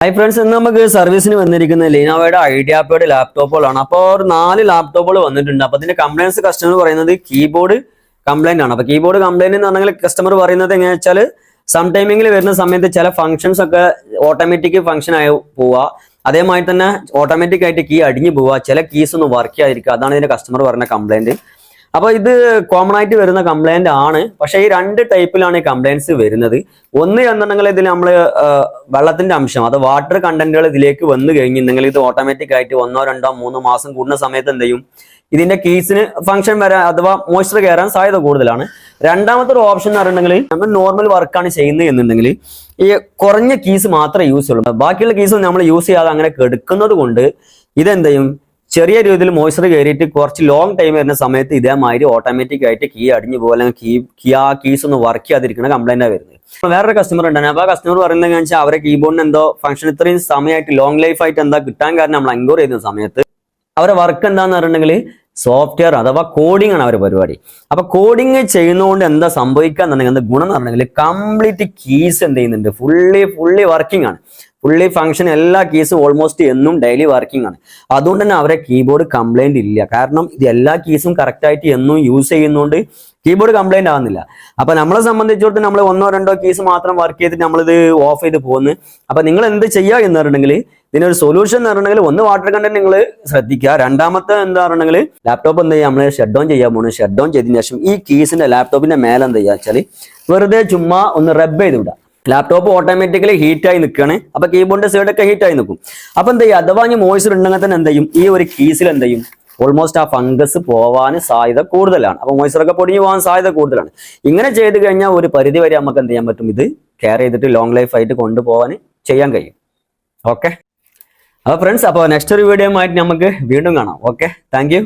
Hi friends, ഇന്ന് നമുക്ക് സർവീസിന് വന്നിരിക്കുന്ന ലിനോവയുടെ ഐഡിയാപേഡ് ലാപ്ടോപ്പുകളാണ്. അപ്പോൾ ഒരു 4 ലാപ്ടോപ്പുകൾ വന്നിട്ടുണ്ട്. അപ്പോൾ ഇതിന്റെ കംപ്ലൈൻസ് കസ്റ്റമർ പറയുന്നത് കീബോർഡ് കംപ്ലൈന്റ് ആണ്. അപ്പോൾ കീബോർഡ് കംപ്ലൈന്റ് എന്ന് പറഞ്ഞാൽ കസ്റ്റമർ പറയുന്നത് എങ്ങനെയാ വെച്ചാൽ സം ടൈമിംഗിൽ വരുന്ന സമയത്ത് ചില ഫംഗ്ഷൻസ് ഒക്കെ ഓട്ടോമാറ്റിക് ഫംഗ്ഷൻ ആയി പോവുക, അതേമാതിരി തന്നെ ഓട്ടോമാറ്റിക് ആയിട്ട് കീ അടിഞ്ഞു പോവുക, ചില കീസ് ഒന്നും വർക്ക് ചെയ്യാതിരിക്കുക. അതാണ് ഇതിന്റെ കസ്റ്റമർ പറഞ്ഞ കംപ്ലൈന്റ്. അപ്പോൾ ഇത് കോമൺ ആയിട്ട് വരുന്ന കംപ്ലൈന്റ് ആണ്. പക്ഷേ ഈ 2 ടൈപ്പിലാണ് ഈ കംപ്ലൈൻസ് വരുന്നത്. ഒന്ന് എന്നുണ്ടെങ്കിൽ ഇതിൽ നമ്മൾ വെള്ളത്തിന്റെ അംശം, അത് വാട്ടർ കണ്ടന്റുകൾ ഇതിലേക്ക് വന്നു കഴിഞ്ഞിട്ടുണ്ടെങ്കിൽ ഇത് ഓട്ടോമാറ്റിക് ആയിട്ട് 1, 2, 3 മാസം കൂടുന്ന സമയത്ത് എന്ത് ചെയ്യും, ഇതിന്റെ കീസിന് ഫംഗ്ഷൻ വരാൻ അഥവാ മോയ്സ്ചർ കയറാൻ സാധ്യത കൂടുതലാണ്. രണ്ടാമത്തെ ഒരു ഓപ്ഷൻ എന്ന് പറഞ്ഞിട്ടുണ്ടെങ്കിൽ നമ്മൾ നോർമൽ വർക്കാണ് ചെയ്യുന്നത് എന്നുണ്ടെങ്കിൽ ഈ കുറഞ്ഞ കീസ് മാത്രമേ യൂസ് ചെയ്യുള്ളൂ. ബാക്കിയുള്ള കീസ് നമ്മൾ യൂസ് ചെയ്യാതെ അങ്ങനെ കെടുക്കുന്നത് കൊണ്ട് ഇതെന്ത് ചെയ്യും, ചെറിയ രീതിയിൽ മോയ്സ്ചർ കയറിയിട്ട് കുറച്ച് ലോങ് ടൈം വരുന്ന സമയത്ത് ഇതേമാതിരി ഓട്ടോമാറ്റിക് ആയിട്ട് കീ അടിഞ്ഞു പോകുക, അല്ലെങ്കിൽ ആ കീസ് ഒന്ന് വർക്ക് ചെയ്യാതിരിക്കുന്ന കംപ്ലൈന്റാണ് വരുന്നത്. വേറൊരു കസ്റ്റമർ ഉണ്ടായിരുന്നു. അപ്പോൾ ആ കസ്റ്റമർ പറയുന്നത് വെച്ചാൽ അവരെ കീബോർഡിന് എന്തോ ഫംഗ്ഷൻ ഇത്രയും സമയമായിട്ട് ലോങ് ലൈഫ് ആയിട്ട് എന്താ കിട്ടാൻ കാരണം നമ്മൾ എൻക്വയറി ചെയ്യുന്ന സമയത്ത് അവരെ വർക്ക് എന്താന്ന് പറഞ്ഞിട്ടുണ്ടെങ്കിൽ സോഫ്റ്റ്വെയർ അഥവാ കോഡിംഗ് ആണ് അവരുടെ പരിപാടി. അപ്പൊ കോഡിങ് ചെയ്യുന്നതുകൊണ്ട് എന്താ സംഭവിക്കുക എന്നുണ്ടെങ്കിൽ എന്താ ഗുണം എന്ന് പറഞ്ഞിട്ടുണ്ടെങ്കിൽ കംപ്ലീറ്റ് കീസ് എന്ത് ചെയ്യുന്നുണ്ട്, ഫുള്ളി വർക്കിംഗ് ആണ്. ഫുള്ളി ഫംഗ്ഷൻ എല്ലാ കീസും ഓൾമോസ്റ്റ് എന്നും ഡെയിലി വർക്കിംഗ് ആണ്. അതുകൊണ്ട് തന്നെ അവരെ കീബോർഡ് കംപ്ലൈന്റ് ഇല്ല. കാരണം ഇത് എല്ലാ കീസും കറക്റ്റ് ആയിട്ട് എന്നും യൂസ് ചെയ്യുന്നതുകൊണ്ട് കീബോർഡ് കംപ്ലൈന്റ് ആവുന്നില്ല. അപ്പൊ നമ്മളെ സംബന്ധിച്ചിടത്തോളം നമ്മൾ 1, 2 കീസ് മാത്രം വർക്ക് ചെയ്തിട്ട് നമ്മളിത് ഓഫ് ചെയ്ത് പോകുന്നു. അപ്പൊ നിങ്ങൾ എന്ത് ചെയ്യുക എന്ന് പറഞ്ഞിട്ടുണ്ടെങ്കിൽ ഇതിനൊരു സൊല്യൂഷൻ എന്ന് പറഞ്ഞിട്ടുണ്ടെങ്കിൽ ഒന്ന് വാട്ടർ കണ്ടന്റ് നിങ്ങൾ ശ്രദ്ധിക്കുക. രണ്ടാമത്തെ എന്താ പറഞ്ഞിട്ടുണ്ടെങ്കിൽ ലാപ്ടോപ്പ് എന്ത് ചെയ്യുക, നമ്മൾ ഷട്ട് ഡൗൺ ചെയ്യാൻ പോകുന്നു. ഷട്ട് ഡൗൺ ചെയ്തതിനു ശേഷം ഈ കീസിന്റെ ലാപ്ടോപ്പിന്റെ മേലെ എന്താ ചെയ്യുക വെച്ചാൽ വെറുതെ ചുമ്മാ ഒന്ന് റബ്ബ് ചെയ്ത് വിടുക. ലാപ്ടോപ്പ് ഓട്ടോമാറ്റിക്കലി ഹീറ്റായി നിൽക്കുകയാണ്. അപ്പൊ കീബോർഡിന്റെ സൈഡൊക്കെ ഹീറ്റായി നിൽക്കും. അപ്പൊ എന്ത് ചെയ്യും, അഥവാ ഇനി മോയ്സ്ചർ ഉണ്ടെങ്കിൽ തന്നെ എന്ത് ചെയ്യും, ഈ ഒരു കീസിൽ എന്ത് ചെയ്യും, ഓൾമോസ്റ്റ് ആ ഫംഗസ് പോവാൻ സാധ്യത കൂടുതലാണ്. അപ്പൊ മോയ്സ്ചർ ഒക്കെ പൊടിഞ്ഞു പോകാൻ സാധ്യത കൂടുതലാണ്. ഇങ്ങനെ ചെയ്ത് കഴിഞ്ഞാൽ ഒരു പരിധി വരെ നമുക്ക് എന്ത് ചെയ്യാൻ പറ്റും, ഇത് കെയർ ചെയ്തിട്ട് ലോങ് ലൈഫ് ആയിട്ട് കൊണ്ടുപോകാൻ ചെയ്യാൻ കഴിയും. ഓക്കെ, അപ്പോൾ ഫ്രണ്ട്സ്, അപ്പോൾ നെക്സ്റ്റ് ഒരു വീഡിയോ ആയിട്ട് നമുക്ക് വീണ്ടും കാണാം. Okay, thank you.